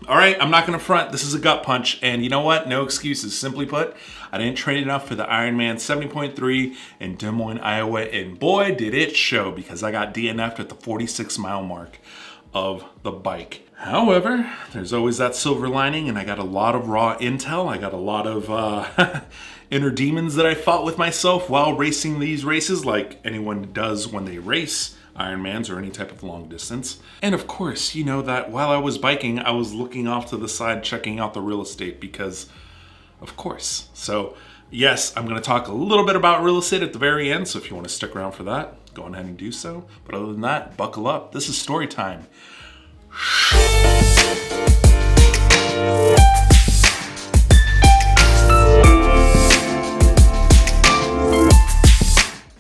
All right, I'm not gonna front. This is a gut punch, and you know what? No excuses. Simply put, I didn't train enough for the Ironman 70.3 in Des Moines, Iowa, and boy, did it show, because I got DNF'd at the 46-mile mark of the bike. However, there's always that silver lining, and I got a lot of raw intel. I got a lot of inner demons that I fought with myself while racing these races, like anyone does when they race Ironmans or any type of long distance. And of course, you know that while I was biking, I was looking off to the side checking out the real estate because, of course. So yes, I'm going to talk a little bit about real estate at the very end, so if you want to stick around for that, go ahead and do so. But other than that, buckle up. This is story time.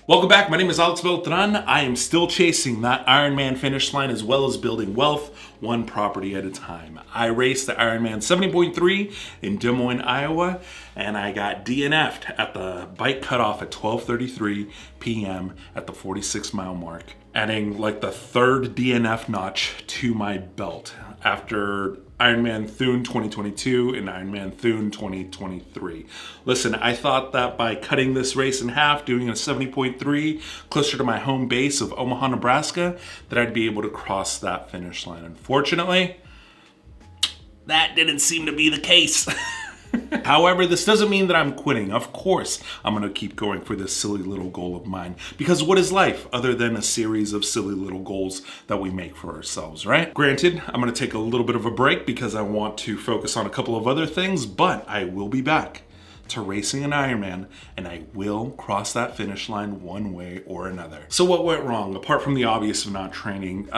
Welcome back. My name is AlexBeltran. I am still chasing that Ironman finish line as well as building wealth one property at a time. I raced the Ironman 70.3 in Des Moines, Iowa, and I got DNF'd at the bike cutoff at 12:33 p.m. at the 46-mile mark, adding like the third DNF notch to my belt after Ironman Thun 2022 and Ironman Thun 2023. Listen, I thought that by cutting this race in half, doing a 70.3 closer to my home base of Omaha, Nebraska, that I'd be able to cross that finish line. Unfortunately, that didn't seem to be the case. However, this doesn't mean that I'm quitting. Of course, I'm going to keep going for this silly little goal of mine. Because what is life other than a series of silly little goals that we make for ourselves, right? Granted, I'm going to take a little bit of a break because I want to focus on a couple of other things, but I will be back to racing an Ironman, and I will cross that finish line one way or another. So what went wrong, apart from the obvious of not training?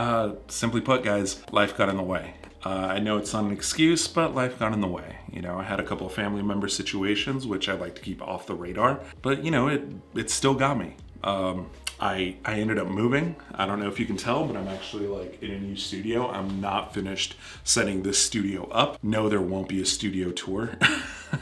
Simply put, guys, life got in the way. I know it's not an excuse, but life got in the way. You know, I had a couple of family member situations, which I like to keep off the radar, but you know, it still got me. I ended up moving. I don't know if you can tell, but I'm actually like in a new studio. I'm not finished setting this studio up. No, there won't be a studio tour.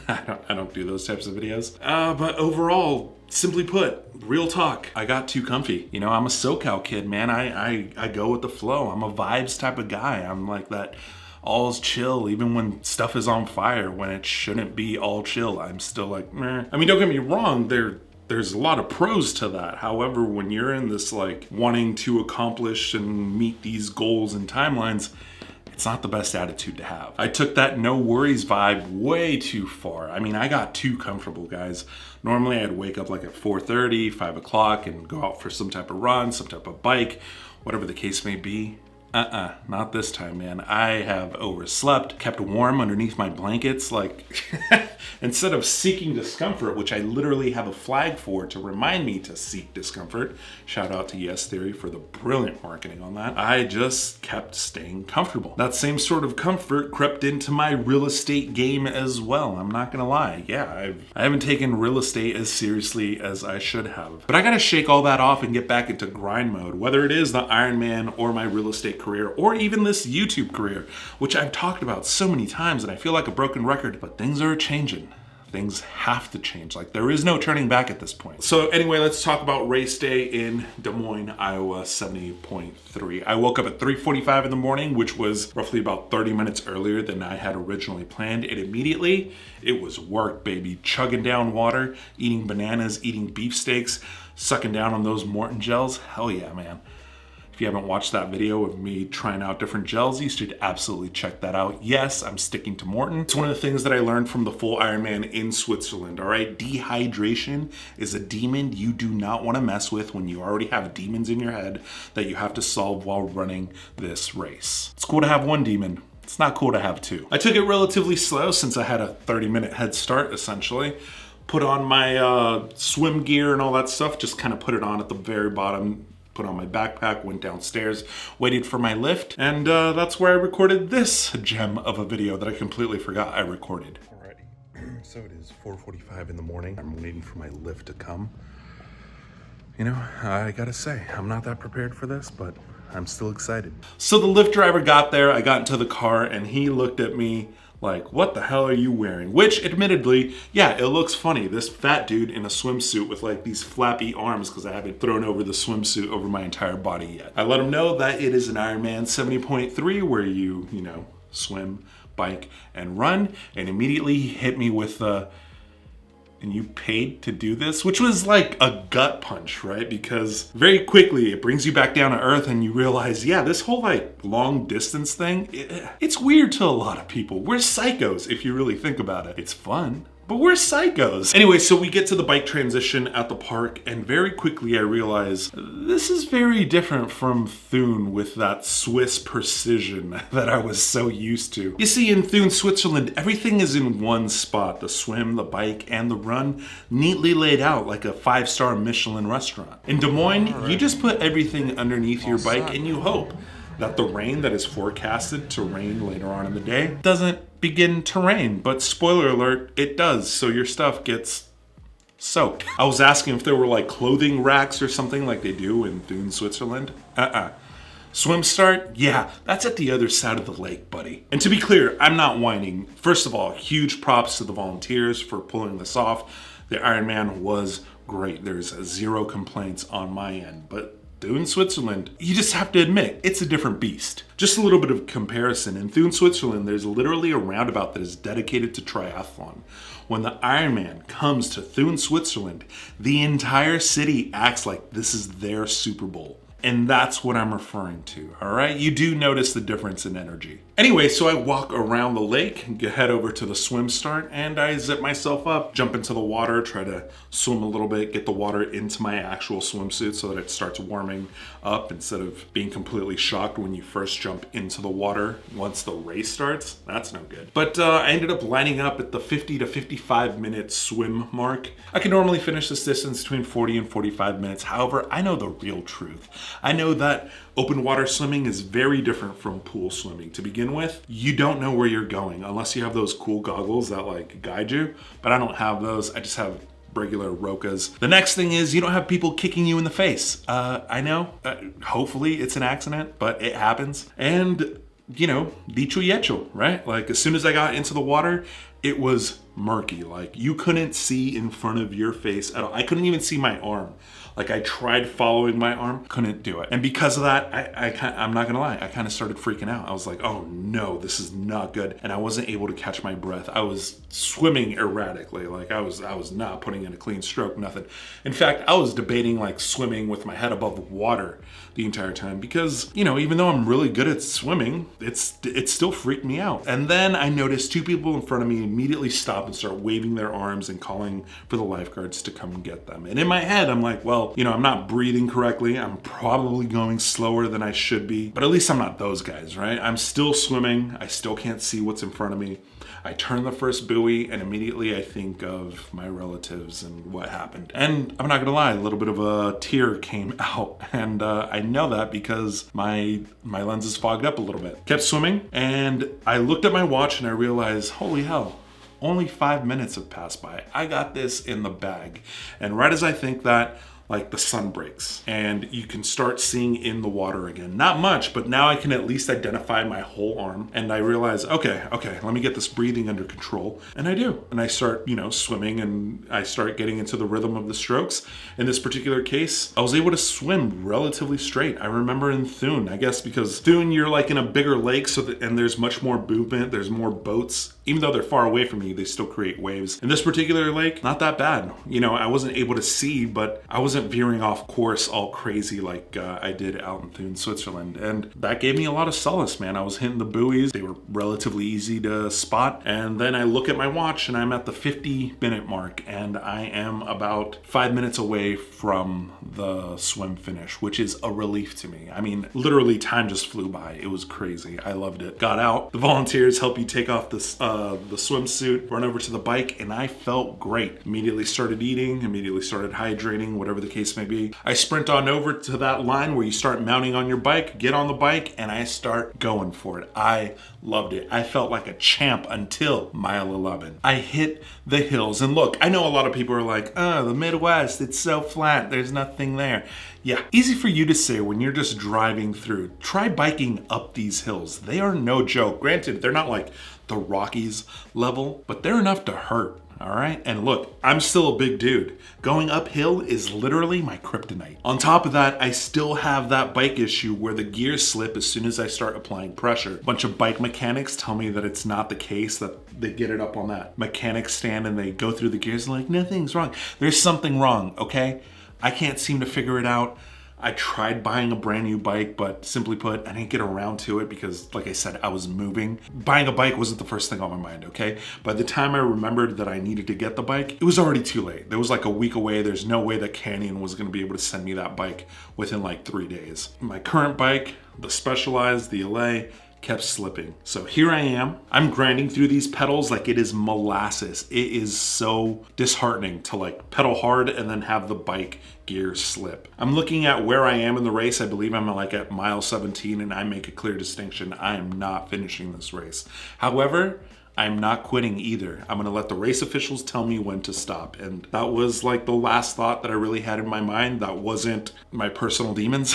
I don't do those types of videos. But overall, simply put, real talk, I got too comfy. You know, I'm a SoCal kid, man. I go with the flow. I'm a vibes type of guy. I'm like that all's chill, even when stuff is on fire, when it shouldn't be all chill. I'm still like, meh. I mean, don't get me wrong, there's a lot of pros to that. However, when you're in this like wanting to accomplish and meet these goals and timelines, it's not the best attitude to have. I took that no worries vibe way too far. I mean, I got too comfortable, guys. Normally I'd wake up like at 4:30, 5 o'clock and go out for some type of run, some type of bike, whatever the case may be. Not this time, man. I have overslept, kept warm underneath my blankets, like instead of seeking discomfort, which I literally have a flag for to remind me to seek discomfort. Shout out to Yes Theory for the brilliant marketing on that. I just kept staying comfortable. That same sort of comfort crept into my real estate game as well. I'm not gonna lie. Yeah, I haven't taken real estate as seriously as I should have. But I gotta shake all that off and get back into grind mode, whether it is the Ironman or my real estate career, or even this YouTube career, which I've talked about so many times and I feel like a broken record, but things are changing. Things have to change. Like, there is no turning back at this point. So anyway, let's talk about race day in Des Moines, Iowa 70.3. I woke up at 3:45 in the morning, which was roughly about 30 minutes earlier than I had originally planned. And immediately, it was work, baby. Chugging down water, eating bananas, eating beefsteaks, sucking down on those Morton gels. Hell yeah, man. If you haven't watched that video of me trying out different gels, you should absolutely check that out. Yes, I'm sticking to Morton. It's one of the things that I learned from the full Ironman in Switzerland, all right? Dehydration is a demon you do not want to mess with when you already have demons in your head that you have to solve while running this race. It's cool to have one demon. It's not cool to have two. I took it relatively slow since I had a 30-minute head start, essentially. Put on my swim gear and all that stuff, just kind of put it on at the very bottom, put on my backpack, went downstairs, waited for my lift, and that's where I recorded this gem of a video that I completely forgot I recorded. Alrighty, so it is 4:45 in the morning. I'm waiting for my lift to come. You know, I gotta say, I'm not that prepared for this, but I'm still excited. So the Lyft driver got there, I got into the car, and he looked at me like, what the hell are you wearing? Which, admittedly, yeah, it looks funny. This fat dude in a swimsuit with like these flappy arms because I haven't thrown over the swimsuit over my entire body yet. I let him know that it is an Ironman 70.3 where you know, swim, bike, and run. And immediately he hit me with the, and you paid to do this? Which was like a gut punch, right? Because very quickly it brings you back down to earth and you realize, yeah, this whole like long distance thing, it's weird to a lot of people. We're psychos if you really think about it. It's fun, but we're psychos. Anyway, so we get to the bike transition at the park, and very quickly I realize this is very different from Thun with that Swiss precision that I was so used to. You see, in Thun, Switzerland, everything is in one spot. The swim, the bike, and the run, neatly laid out like a 5-star Michelin restaurant. In Des Moines, you just put everything underneath your bike and you hope that the rain that is forecasted to rain later on in the day doesn't begin to rain. But spoiler alert, it does, so your stuff gets soaked. I was asking if there were like clothing racks or something like they do in Thun, Switzerland. Swim start? Yeah, that's at the other side of the lake, buddy. And to be clear, I'm not whining. First of all, huge props to the volunteers for pulling this off. The Ironman was great. There's 0 complaints on my end, but Thun, Switzerland, you just have to admit, it's a different beast. Just a little bit of comparison. In Thun, Switzerland, there's literally a roundabout that is dedicated to triathlon. When the Ironman comes to Thun, Switzerland, the entire city acts like this is their Super Bowl. And that's what I'm referring to, all right? You do notice the difference in energy. Anyway, so I walk around the lake, head over to the swim start, and I zip myself up, jump into the water, try to swim a little bit, get the water into my actual swimsuit so that it starts warming up instead of being completely shocked when you first jump into the water once the race starts. That's no good. But I ended up lining up at the 50 to 55 minute swim mark. I can normally finish this distance between 40 and 45 minutes. However, I know the real truth. I know that open water swimming is very different from pool swimming. To begin with, you don't know where you're going unless you have those cool goggles that like guide you, but I don't have those. I just have regular Rokas. The next thing is you don't have people kicking you in the face. I know, hopefully it's an accident, but it happens. And you know, dicho y hecho, right? Like as soon as I got into the water, it was murky. Like you couldn't see in front of your face at all. I couldn't even see my arm. Like I tried following my arm, couldn't do it. And because of that, I'm not gonna lie, I kind of started freaking out. I was like, oh no, this is not good. And I wasn't able to catch my breath. I was swimming erratically. Like I was not putting in a clean stroke, nothing. In fact, I was debating like swimming with my head above water the entire time because, you know, even though I'm really good at swimming, it still freaked me out. And then I noticed 2 people in front of me immediately stop and start waving their arms and calling for the lifeguards to come and get them. And in my head, I'm like, well, you know, I'm not breathing correctly. I'm probably going slower than I should be, but at least I'm not those guys, right? I'm still swimming. I still can't see what's in front of me. I turn the first buoy and immediately I think of my relatives and what happened. And I'm not gonna lie, a little bit of a tear came out. And I know that because my lens is fogged up a little bit. Kept swimming and I looked at my watch and I realized, holy hell, only 5 minutes have passed by. I got this in the bag. And right as I think that, like the sun breaks and you can start seeing in the water again. Not much, but now I can at least identify my whole arm. And I realize, okay, let me get this breathing under control. And I do. And I start, you know, swimming and I start getting into the rhythm of the strokes. In this particular case, I was able to swim relatively straight. I remember in Thun, I guess because Thun, you're like in a bigger lake and there's much more movement. There's more boats. Even though they're far away from you, they still create waves. In this particular lake, not that bad. You know, I wasn't able to see, but I wasn't veering off course all crazy like I did out in Thun, Switzerland. And that gave me a lot of solace, man. I was hitting the buoys. They were relatively easy to spot. And then I look at my watch and I'm at the 50-minute mark and I am about 5 minutes away from the swim finish, which is a relief to me. I mean, literally time just flew by. It was crazy. I loved it. Got out. The volunteers help you take off the swimsuit, run over to the bike, and I felt great. Immediately started eating, immediately started hydrating, whatever the case may be. I sprint on over to that line where you start mounting on your bike, get on the bike, and I start going for it. I loved it. I felt like a champ until mile 11. I hit the hills, and look, I know a lot of people are like, oh, the Midwest, it's so flat, there's nothing there. Yeah, easy for you to say when you're just driving through. Try biking up these hills. They are no joke. Granted, they're not like the Rockies level, but they're enough to hurt. All right. And look, I'm still a big dude. Going uphill is literally my kryptonite. On top of that, I still have that bike issue where the gears slip as soon as I start applying pressure. A bunch of bike mechanics tell me that it's not the case, that they get it up on that mechanic stand and they go through the gears and like, nothing's wrong. There's something wrong. Okay. I can't seem to figure it out. I tried buying a brand new bike, but simply put, I didn't get around to it because, like I said, I was moving. Buying a bike wasn't the first thing on my mind, okay? By the time I remembered that I needed to get the bike, it was already too late. There was like a week away. There's no way that Canyon was gonna be able to send me that bike within like 3 days. My current bike, the Specialized, the LA, kept slipping. So here I am. I'm grinding through these pedals like it is molasses. It is so disheartening to like pedal hard and then have the bike gear slip. I'm looking at where I am in the race. I believe I'm like at mile 17 and I make a clear distinction. I am not finishing this race. However, I'm not quitting either. I'm gonna let the race officials tell me when to stop. And that was like the last thought that I really had in my mind. That wasn't my personal demons.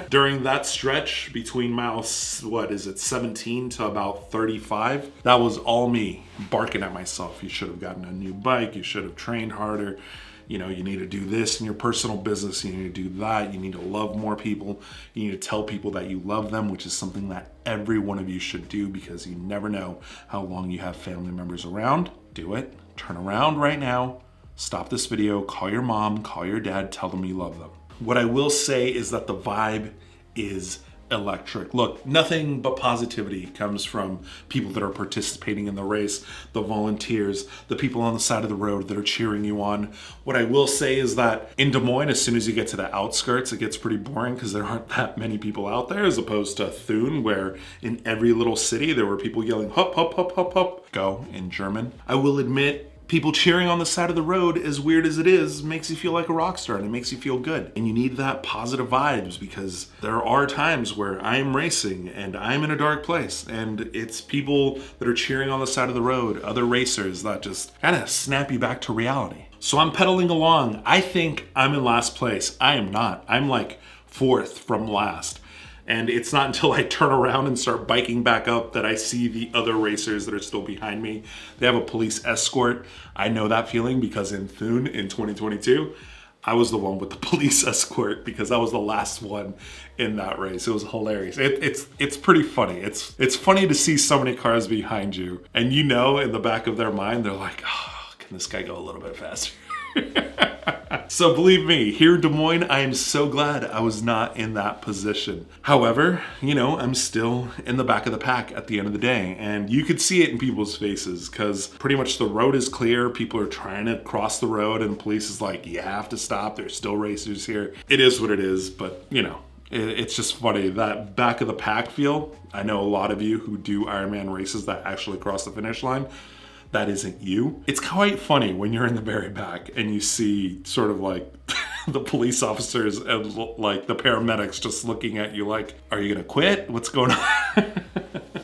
During that stretch between miles, 17 to about 35, that was all me barking at myself. You should have gotten a new bike. You should have trained harder. You know, you need to do this in your personal business. You need to do that. You need to love more people. You need to tell people that you love them, which is something that every one of you should do because you never know how long you have family members around. Do it. Turn around right now. Stop this video. Call your mom. Call your dad. Tell them you love them. What I will say is that the vibe is electric. Look, nothing but positivity comes from people that are participating in the race, the volunteers, the people on the side of the road that are cheering you on. What I will say is that in Des Moines, as soon as you get to the outskirts, it gets pretty boring because there aren't that many people out there, as opposed to Thun, where in every little city there were people yelling, "Hup, hup, hup, hup, hup," go in German. I will admit, people cheering on the side of the road, as weird as it is, makes you feel like a rock star and it makes you feel good. And you need that positive vibes because there are times where I'm racing and I'm in a dark place and it's people that are cheering on the side of the road, other racers that just kind of snap you back to reality. So I'm pedaling along. I think I'm in last place. I am not. I'm like fourth from last. And it's not until I turn around and start biking back up that I see the other racers that are still behind me. They have a police escort. I know that feeling because in Thun in 2022, I was the one with the police escort because I was the last one in that race. It was hilarious. It's pretty funny. It's funny to see so many cars behind you. And you know, in the back of their mind, they're like, oh, can this guy go a little bit faster? So believe me, here in Des Moines, I am so glad I was not in that position. However, you know, I'm still in the back of the pack at the end of the day. And you could see it in people's faces because pretty much the road is clear. People are trying to cross the road and the police is like, you have to stop. There's still racers here. It is what it is, but you know, it's just funny, that back of the pack feel. I know a lot of you who do Ironman races that actually cross the finish line. That isn't you. It's quite funny when you're in the very back and you see sort of like the police officers and like the paramedics just looking at you like, are you gonna quit? What's going on?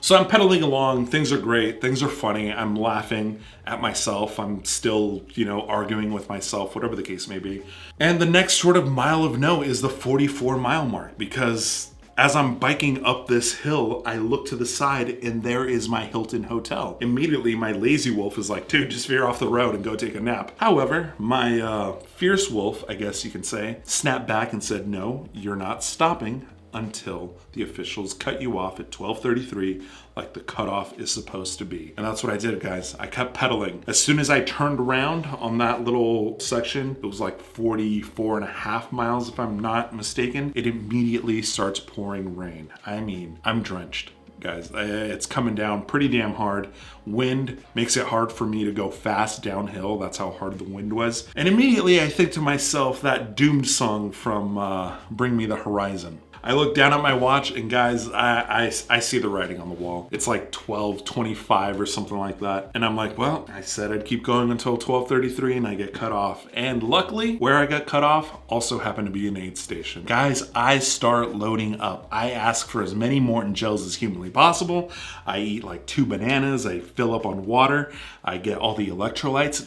So I'm pedaling along, things are great, things are funny, I'm laughing at myself, I'm still, you know, arguing with myself, whatever the case may be. And the next sort of mile of note is the 44-mile mark because as I'm biking up this hill, I look to the side and there is my Hilton Hotel. Immediately, my lazy wolf is like, dude, just veer off the road and go take a nap. However, my fierce wolf, I guess you can say, snapped back and said, no, you're not stopping until the officials cut you off at 12:33 like the cutoff is supposed to be. And that's what I did, guys. I kept pedaling. As soon as I turned around on that little section, it was like 44.5 miles if I'm not mistaken, it immediately starts pouring rain. I mean, I'm drenched. Guys, it's coming down pretty damn hard. Wind makes it hard for me to go fast downhill. That's how hard the wind was. And immediately I think to myself, that doomed song from Bring Me the Horizon. I look down at my watch and guys, I see the writing on the wall. It's like 12:25 or something like that. And I'm like, well, I said I'd keep going until 12:33 and I get cut off. And luckily, where I got cut off also happened to be an aid station. Guys, I start loading up. I ask for as many Morton gels as humanly possible. I eat like 2 bananas. I fill up on water. I get all the electrolytes.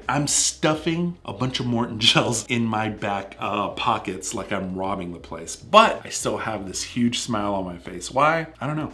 I'm stuffing a bunch of Morton gels in my back pockets like I'm robbing the place. But I still have this huge smile on my face. Why? I don't know.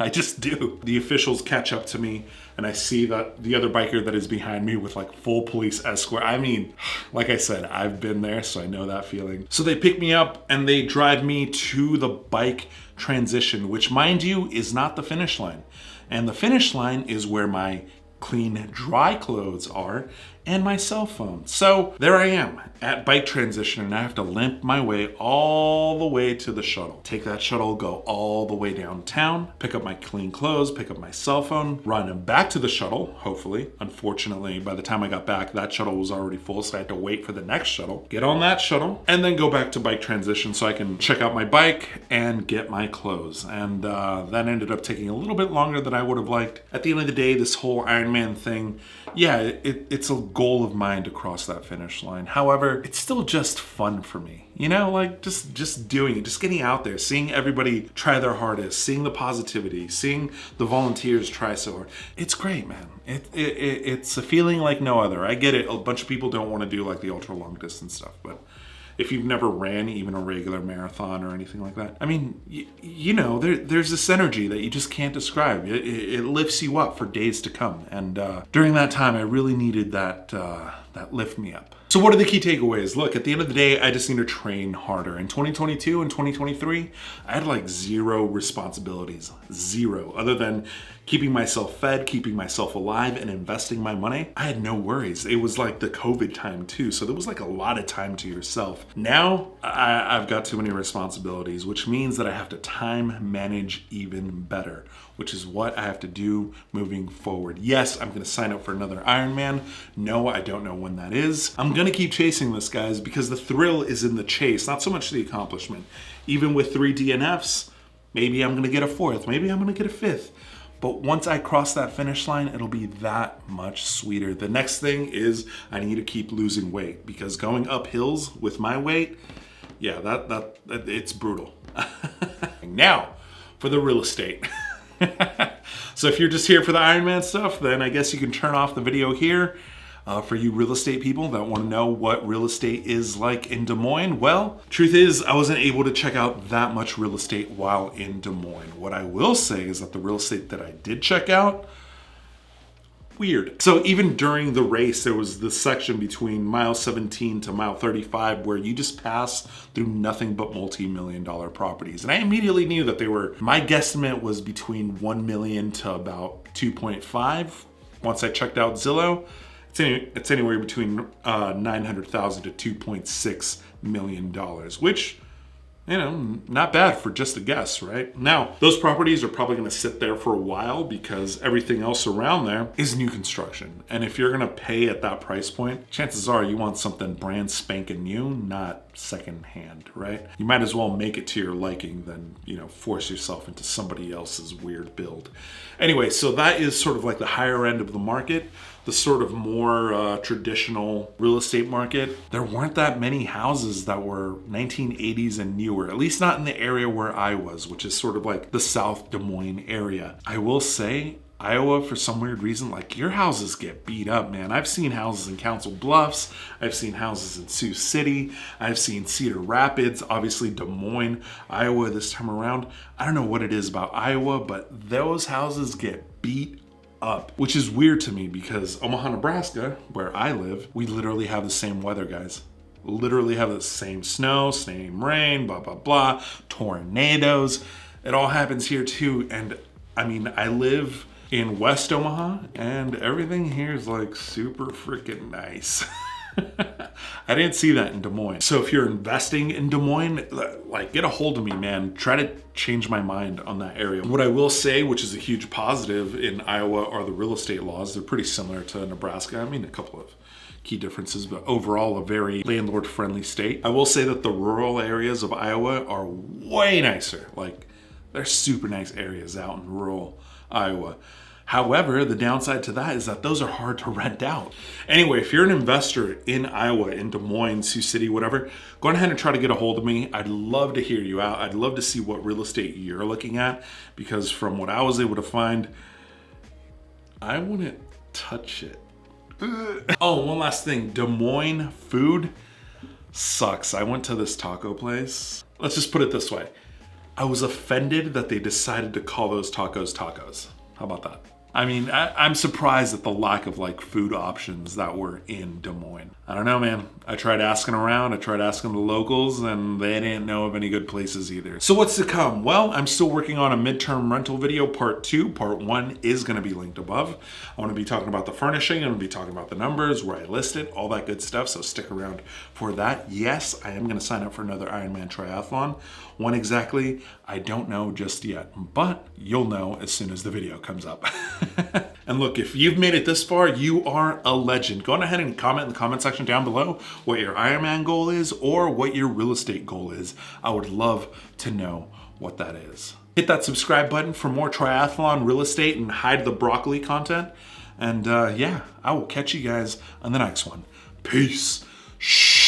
I just do. The officials catch up to me and I see that the other biker that is behind me with like full police escort. I mean, like I said, I've been there, so I know that feeling. So they pick me up and they drive me to the bike transition, which mind you, is not the finish line. And the finish line is where my clean, dry clothes are and my cell phone. So there I am at bike transition and I have to limp my way all the way to the shuttle. Take that shuttle, go all the way downtown, pick up my clean clothes, pick up my cell phone, run back to the shuttle, hopefully. Unfortunately, by the time I got back, that shuttle was already full, so I had to wait for the next shuttle, get on that shuttle, and then go back to bike transition so I can check out my bike and get my clothes. And that ended up taking a little bit longer than I would have liked. At the end of the day, this whole Ironman thing, yeah, it's a goal of mine to cross that finish line. However, it's still just fun for me. You know, like just doing it, just getting out there, seeing everybody try their hardest, seeing the positivity, seeing the volunteers try so hard. It's great, man. It's a feeling like no other. I get it. A bunch of people don't want to do like the ultra long distance stuff, but if you've never ran even a regular marathon or anything like that, I mean, you know, there's this energy that you just can't describe. It lifts you up for days to come. And during that time, I really needed that lift me up. So what are the key takeaways? Look, at the end of the day, I just need to train harder. In 2022 and 2023, I had like 0 responsibilities, 0, other than keeping myself fed, keeping myself alive, and investing my money. I had no worries. It was like the COVID time too, so there was like a lot of time to yourself. Now, I've got too many responsibilities, which means that I have to time manage even better, which is what I have to do moving forward. Yes, I'm gonna sign up for another Ironman. No, I don't know when that is. I'm gonna keep chasing this, guys, because the thrill is in the chase, not so much the accomplishment. Even with 3 DNFs, maybe I'm gonna get a 4th, maybe I'm gonna get a 5th. But once I cross that finish line, it'll be that much sweeter. The next thing is I need to keep losing weight, because going up hills with my weight, yeah, that it's brutal. Now, for the real estate. So if you're just here for the Ironman stuff, then I guess you can turn off the video here. For you real estate people that want to know what real estate is like in Des Moines, well, truth is I wasn't able to check out that much real estate while in Des Moines. What I will say is that the real estate that I did check out, weird. So even during the race, there was this section between mile 17 to mile 35 where you just pass through nothing but multi-million-dollar properties. And I immediately knew that they were, my guesstimate was between 1 million to about 2.5. Once I checked out Zillow, it's anywhere between 900,000 to 2.6 million dollars, which, you know, not bad for just a guess, right? Now, those properties are probably gonna sit there for a while because everything else around there is new construction. And if you're gonna pay at that price point, chances are you want something brand spanking new, not secondhand, right? You might as well make it to your liking than, you know, force yourself into somebody else's weird build. Anyway, so that is sort of like the higher end of the market. The sort of more traditional real estate market, there weren't that many houses that were 1980s and newer, at least not in the area where I was, which is sort of like the South Des Moines area. I will say, Iowa, for some weird reason, like, your houses get beat up, man. I've seen houses in Council Bluffs. I've seen houses in Sioux City. I've seen Cedar Rapids, obviously Des Moines, Iowa this time around. I don't know what it is about Iowa, but those houses get beat up, which is weird to me because Omaha, Nebraska, where I live, we literally have the same weather, guys. Literally have the same snow, same rain, blah, blah, blah, tornadoes. It all happens here too. And I mean, I live in West Omaha and everything here is like super freaking nice. I didn't see that in Des Moines. So if you're investing in Des Moines, like, get a hold of me, man. Try to change my mind on that area. What I will say, which is a huge positive in Iowa, are the real estate laws. They're pretty similar to Nebraska. I mean, a couple of key differences, but overall a very landlord-friendly state. I will say that the rural areas of Iowa are way nicer. Like, they're super nice areas out in rural Iowa. However, the downside to that is that those are hard to rent out. Anyway, if you're an investor in Iowa, in Des Moines, Sioux City, whatever, go ahead and try to get a hold of me. I'd love to hear you out. I'd love to see what real estate you're looking at, because from what I was able to find, I wouldn't touch it. Oh, one last thing. Des Moines food sucks. I went to this taco place. Let's just put it this way. I was offended that they decided to call those tacos tacos. How about that? I mean, I'm surprised at the lack of like food options that were in Des Moines. I don't know, man. I tried asking around, I tried asking the locals, and they didn't know of any good places either. So what's to come? Well, I'm still working on a midterm rental video, part 2. Part 1 is gonna be linked above. I wanna be talking about the furnishing, I'm gonna be talking about the numbers, where I list it, all that good stuff, so stick around for that. Yes, I am gonna sign up for another Ironman triathlon. When exactly, I don't know just yet, but you'll know as soon as the video comes up. And look, if you've made it this far, you are a legend. Go on ahead and comment in the comment section down below what your Ironman goal is or what your real estate goal is. I would love to know what that is. Hit that subscribe button for more triathlon, real estate, and hide the broccoli content. And yeah, I will catch you guys on the next one. Peace. Shh.